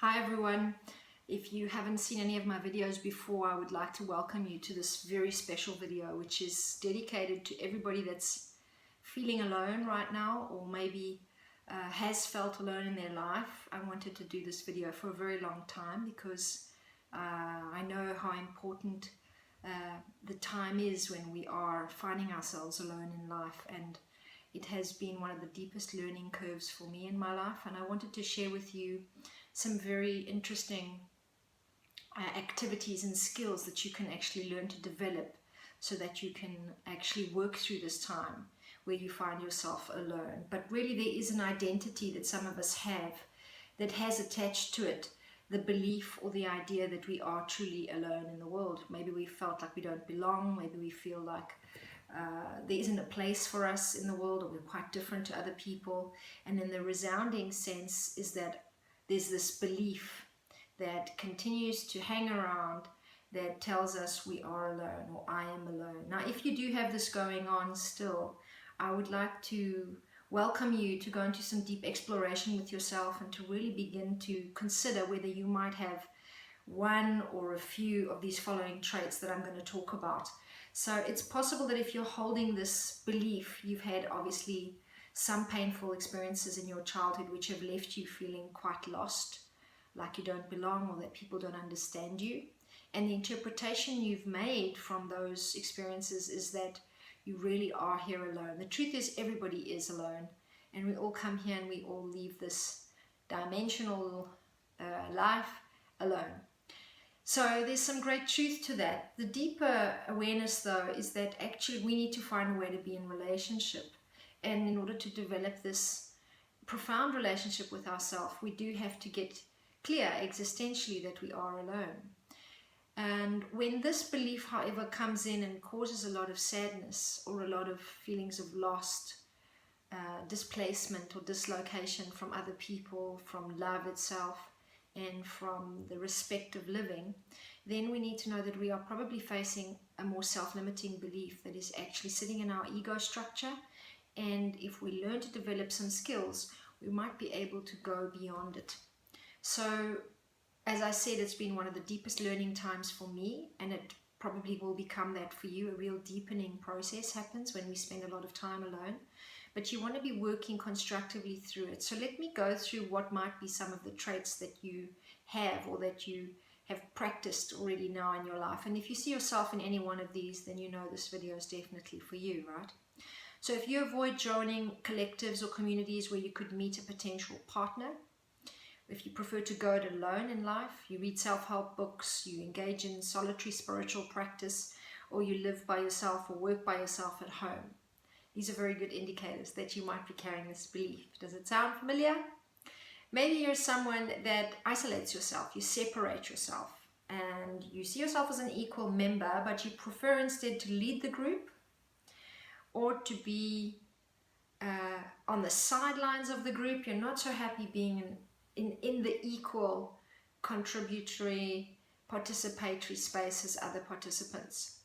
Hi everyone. If you haven't seen any of my videos before, I would like to welcome you to this very special video, which is dedicated to everybody that's feeling alone right now, or maybe has felt alone in their life. I wanted to do this video for a very long time because I know how important the time is when we are finding ourselves alone in life, and it has been one of the deepest learning curves for me in my life, and I wanted to share with you some very interesting activities and skills that you can actually learn to develop so that you can actually work through this time where you find yourself alone. But really there is an identity that some of us have that has attached to it the belief or the idea that we are truly alone in the world. Maybe we felt like we don't belong, maybe we feel like there isn't a place for us in the world, or we're quite different to other people. And then the resounding sense is that there's this belief that continues to hang around that tells us we are alone, or I am alone. Now, if you do have this going on still, I would like to welcome you to go into some deep exploration with yourself and to really begin to consider whether you might have one or a few of these following traits that I'm going to talk about. So it's possible that if you're holding this belief, you've had obviously some painful experiences in your childhood which have left you feeling quite lost, like you don't belong or that people don't understand you. And the interpretation you've made from those experiences is that you really are here alone. The truth is everybody is alone, and we all come here and we all leave this dimensional life alone. So there's some great truth to that. The deeper awareness though is that actually we need to find a way to be in relationship. And in order to develop this profound relationship with ourselves, we do have to get clear existentially that we are alone. And when this belief, however, comes in and causes a lot of sadness or a lot of feelings of lost, displacement or dislocation from other people, from love itself, and from the respect of living, then we need to know that we are probably facing a more self-limiting belief that is actually sitting in our ego structure. And if we learn to develop some skills, we might be able to go beyond it. So, as I said, it's been one of the deepest learning times for me, and it probably will become that for you. A real deepening process happens when we spend a lot of time alone. But you want to be working constructively through it. So let me go through what might be some of the traits that you have or that you have practiced already now in your life. And if you see yourself in any one of these, then you know this video is definitely for you, right? So if you avoid joining collectives or communities where you could meet a potential partner, if you prefer to go it alone in life, you read self-help books, you engage in solitary spiritual practice, or you live by yourself or work by yourself at home, these are very good indicators that you might be carrying this belief. Does it sound familiar? Maybe you're someone that isolates yourself, you separate yourself, and you see yourself as an equal member, but you prefer instead to lead the group or to be on the sidelines of the group. You're not so happy being in the equal contributory participatory space as other participants.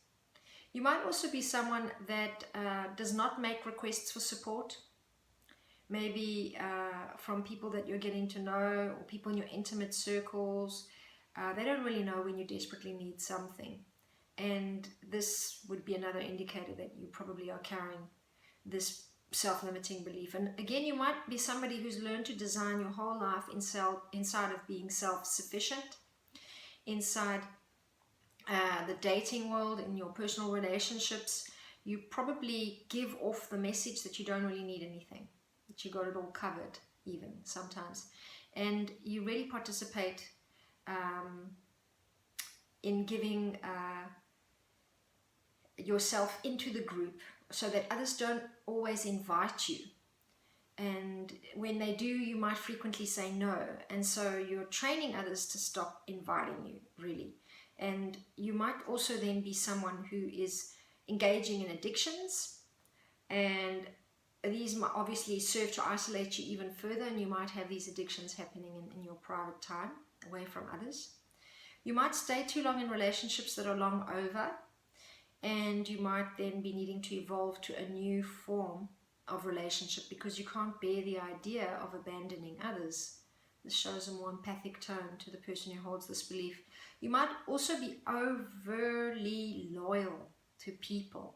You might also be someone that does not make requests for support, maybe from people that you're getting to know or people in your intimate circles. They don't really know when you desperately need something. And this would be another indicator that you probably are carrying this self-limiting belief. And again, you might be somebody who's learned to design your whole life inside of being self-sufficient, inside the dating world, in your personal relationships. You probably give off the message that you don't really need anything, that you got it all covered even sometimes. And you really participate in giving yourself into the group so that others don't always invite you. And when they do, you might frequently say no. And so you're training others to stop inviting you, really. And you might also then be someone who is engaging in addictions, and these might obviously serve to isolate you even further, and you might have these addictions happening in your private time, away from others. You might stay too long in relationships that are long over, and you might then be needing to evolve to a new form of relationship because you can't bear the idea of abandoning others. This shows a more empathic tone to the person who holds this belief. You might also be overly loyal to people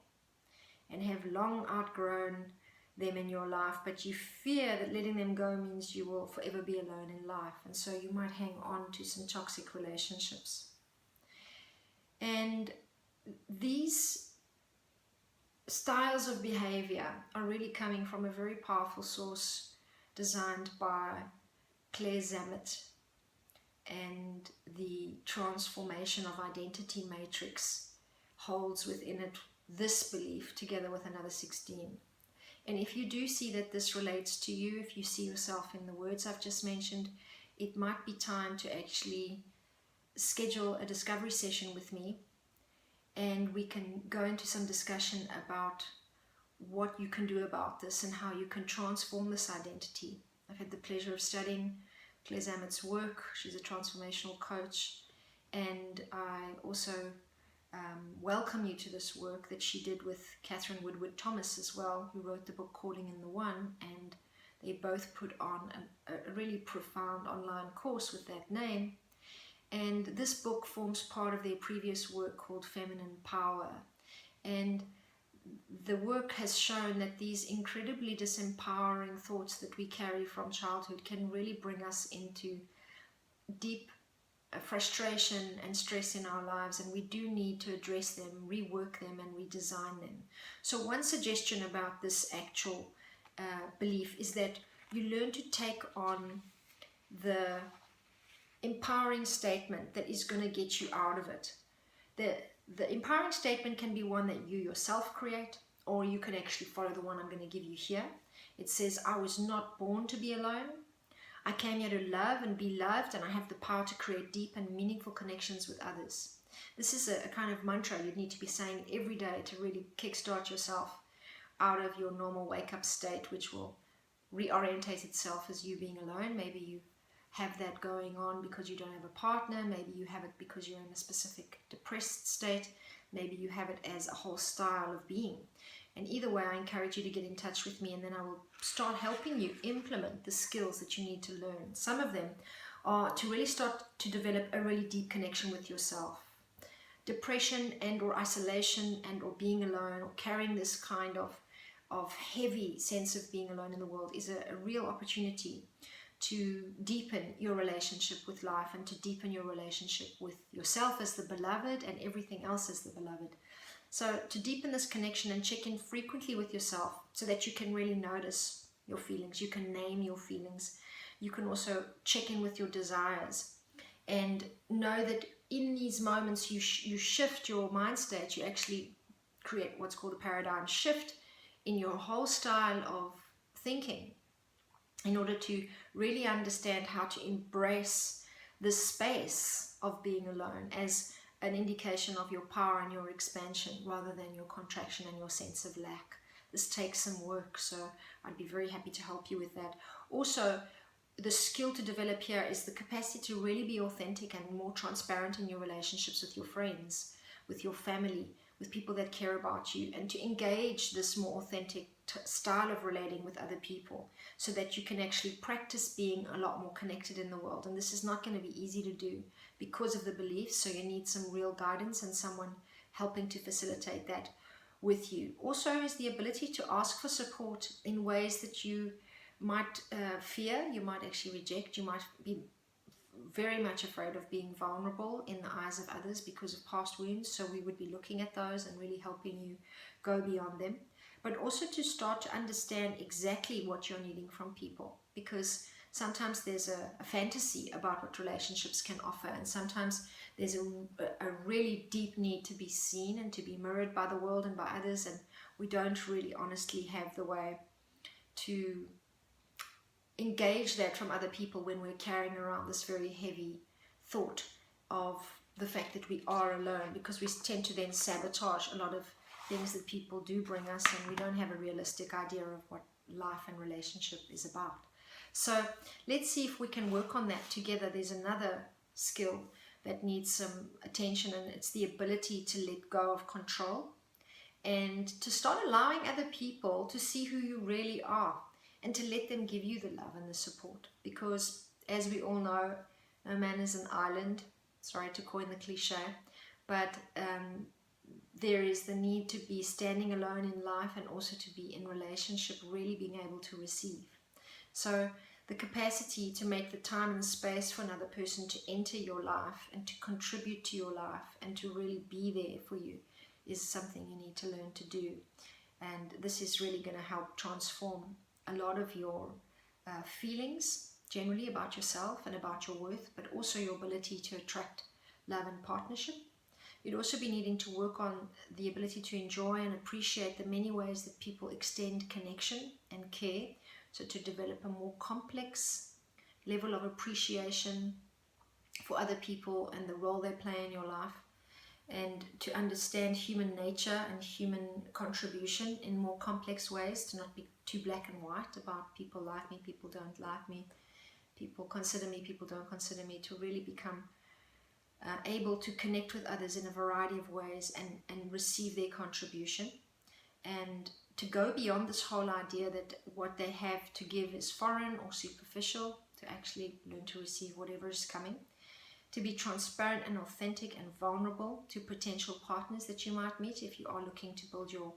and have long outgrown them in your life, but you fear that letting them go means you will forever be alone in life, and so you might hang on to some toxic relationships. And these styles of behavior are really coming from a very powerful source designed by Claire Zammit, and the transformation of identity matrix holds within it this belief together with another 16. And if you do see that this relates to you, if you see yourself in the words I've just mentioned, it might be time to actually schedule a discovery session with me, and we can go into some discussion about what you can do about this and how you can transform this identity. I've had the pleasure of studying Claire Zammit's work. She's a transformational coach, and I also welcome you to this work that she did with Catherine Woodward Thomas as well, who wrote the book Calling in the One, and they both put on a really profound online course with that name. And this book forms part of their previous work called Feminine Power. And the work has shown that these incredibly disempowering thoughts that we carry from childhood can really bring us into deep frustration and stress in our lives, and we do need to address them, rework them, and redesign them. So one suggestion about this actual belief is that you learn to take on the empowering statement that is going to get you out of it. The empowering statement can be one that you yourself create, or you can actually follow the one I'm going to give you here. It says, I was not born to be alone. I came here to love and be loved, and I have the power to create deep and meaningful connections with others. This is a kind of mantra you'd need to be saying every day to really kickstart yourself out of your normal wake-up state, which will reorientate itself as you being alone. Maybe you have that going on because you don't have a partner. Maybe you have it because you're in a specific depressed state. Maybe you have it as a whole style of being. And either way, I encourage you to get in touch with me, and then I will start helping you implement the skills that you need to learn. Some of them are to really start to develop a really deep connection with yourself. Depression and or isolation and or being alone, or carrying this kind of heavy sense of being alone in the world, is a real opportunity to deepen your relationship with life and to deepen your relationship with yourself as the beloved and everything else as the beloved. So to deepen this connection and check in frequently with yourself so that you can really notice your feelings, you can name your feelings, you can also check in with your desires, and know that in these moments you shift your mind state. You actually create what's called a paradigm shift in your whole style of thinking in order to really understand how to embrace the space of being alone as an indication of your power and your expansion rather than your contraction and your sense of lack. This takes some work, so I'd be very happy to help you with that. Also, the skill to develop here is the capacity to really be authentic and more transparent in your relationships with your friends, with your family, with people that care about you, and to engage this more authentic style of relating with other people so that you can actually practice being a lot more connected in the world. And this is not going to be easy to do because of the beliefs, so you need some real guidance and someone helping to facilitate that with you. Also is the ability to ask for support in ways that you might fear, you might actually reject, you might be very much afraid of being vulnerable in the eyes of others because of past wounds. So we would be looking at those and really helping you go beyond them. But also to start to understand exactly what you're needing from people, because sometimes there's a fantasy about what relationships can offer, and sometimes there's a really deep need to be seen and to be mirrored by the world and by others, and we don't really honestly have the way to engage that from other people when we're carrying around this very heavy thought of the fact that we are alone, because we tend to then sabotage a lot of things that people do bring us, and we don't have a realistic idea of what life and relationship is about. So let's see if we can work on that together. There's another skill that needs some attention, and it's the ability to let go of control and to start allowing other people to see who you really are and to let them give you the love and the support. Because As we all know, no man is an island. Sorry to coin the cliche, but there is the need to be standing alone in life and also to be in relationship, really being able to receive. So the capacity to make the time and space for another person to enter your life and to contribute to your life and to really be there for you is something you need to learn to do. And this is really going to help transform a lot of your feelings generally about yourself and about your worth, but also your ability to attract love and partnership. You'd also be needing to work on the ability to enjoy and appreciate the many ways that people extend connection and care. So to develop a more complex level of appreciation for other people and the role they play in your life, and to understand human nature and human contribution in more complex ways, to not be too black and white about people like me, people don't like me, people consider me, people don't consider me, to really become able to connect with others in a variety of ways and receive their contribution, and to go beyond this whole idea that what they have to give is foreign or superficial, to actually learn to receive whatever is coming, to be transparent and authentic and vulnerable to potential partners that you might meet if you are looking to build your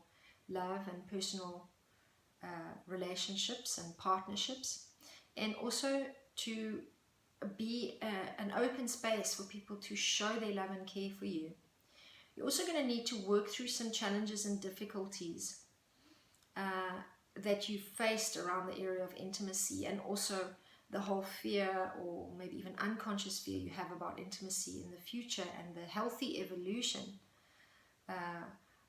love and personal relationships and partnerships, and also to be an open space for people to show their love and care for you. You're also going to need to work through some challenges and difficulties that you faced around the area of intimacy, and also the whole fear or maybe even unconscious fear you have about intimacy in the future, and the healthy evolution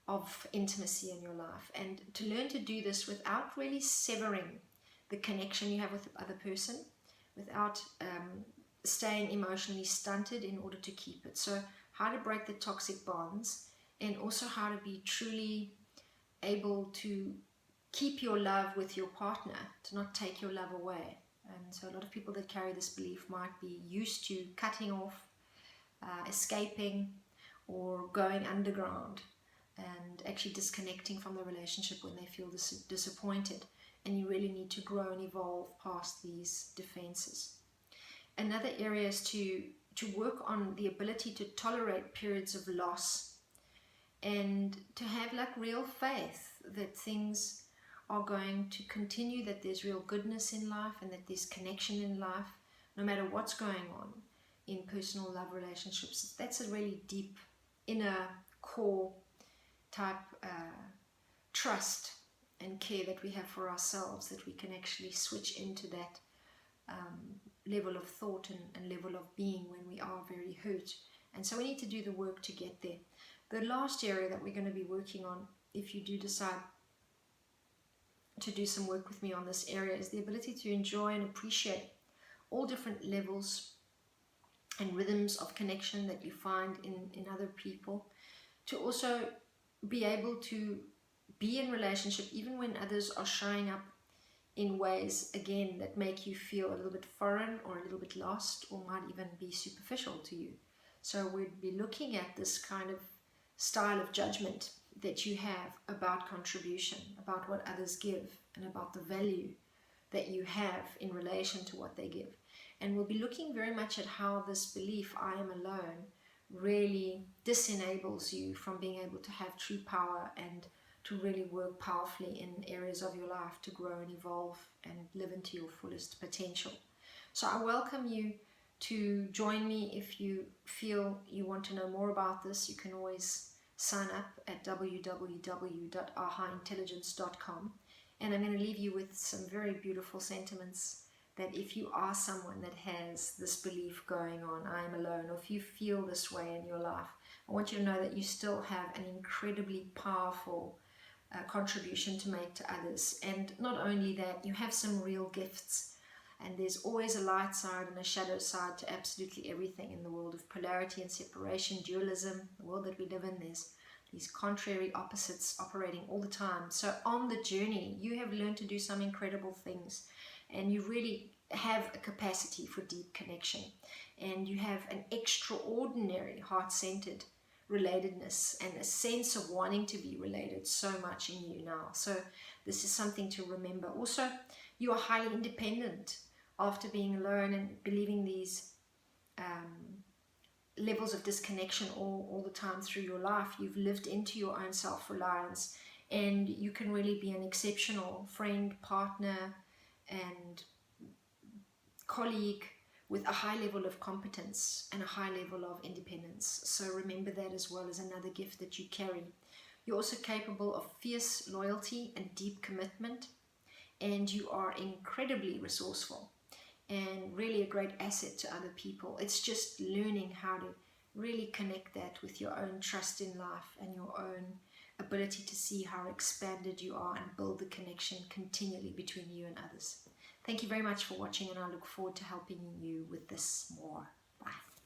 of intimacy in your life, and to learn to do this without really severing the connection you have with the other person, without staying emotionally stunted in order to keep it. So how to break the toxic bonds, and also how to be truly able to keep your love with your partner, to not take your love away. And so a lot of people that carry this belief might be used to cutting off, escaping, or going underground, and actually disconnecting from the relationship when they feel disappointed. And you really need to grow and evolve past these defenses. Another area is to work on the ability to tolerate periods of loss, and to have like real faith that things are going to continue, that there's real goodness in life, and that there's connection in life, no matter what's going on in personal love relationships. That's a really deep inner core type trust and care that we have for ourselves, that we can actually switch into that level of thought and level of being when we are very hurt. And so we need to do the work to get there. The last area that we're going to be working on, if you do decide to do some work with me on this area, is the ability to enjoy and appreciate all different levels and rhythms of connection that you find in other people, to also be able to be in relationship even when others are showing up in ways, again, that make you feel a little bit foreign or a little bit lost, or might even be superficial to you. So we'd be looking at this kind of style of judgment that you have about contribution, about what others give, and about the value that you have in relation to what they give. And we'll be looking very much at how this belief, I am alone, really disenables you from being able to have true power and to really work powerfully in areas of your life to grow and evolve and live into your fullest potential. So I welcome you to join me. If you feel you want to know more about this, you can always sign up at www.ahaintelligence.com, and I'm going to leave you with some very beautiful sentiments that if you are someone that has this belief going on, I am alone, or if you feel this way in your life, I want you to know that you still have an incredibly powerful contribution to make to others. And not only that, you have some real gifts, and there's always a light side and a shadow side to absolutely everything in the world of polarity and separation, dualism, the world that we live in. There's these contrary opposites operating all the time. So on the journey, you have learned to do some incredible things, and you really have a capacity for deep connection, and you have an extraordinary heart-centered relatedness and a sense of wanting to be related so much in you now. So this is something to remember. Also, you are highly independent after being alone and believing these levels of disconnection all the time through your life, you've lived into your own self-reliance, and you can really be an exceptional friend, partner, and colleague with a high level of competence and a high level of independence. So remember that as well as another gift that you carry. You're also capable of fierce loyalty and deep commitment, and you are incredibly resourceful and really a great asset to other people. It's just learning how to really connect that with your own trust in life and your own ability to see how expanded you are and build the connection continually between you and others. Thank you very much for watching, and I look forward to helping you with this more. Bye.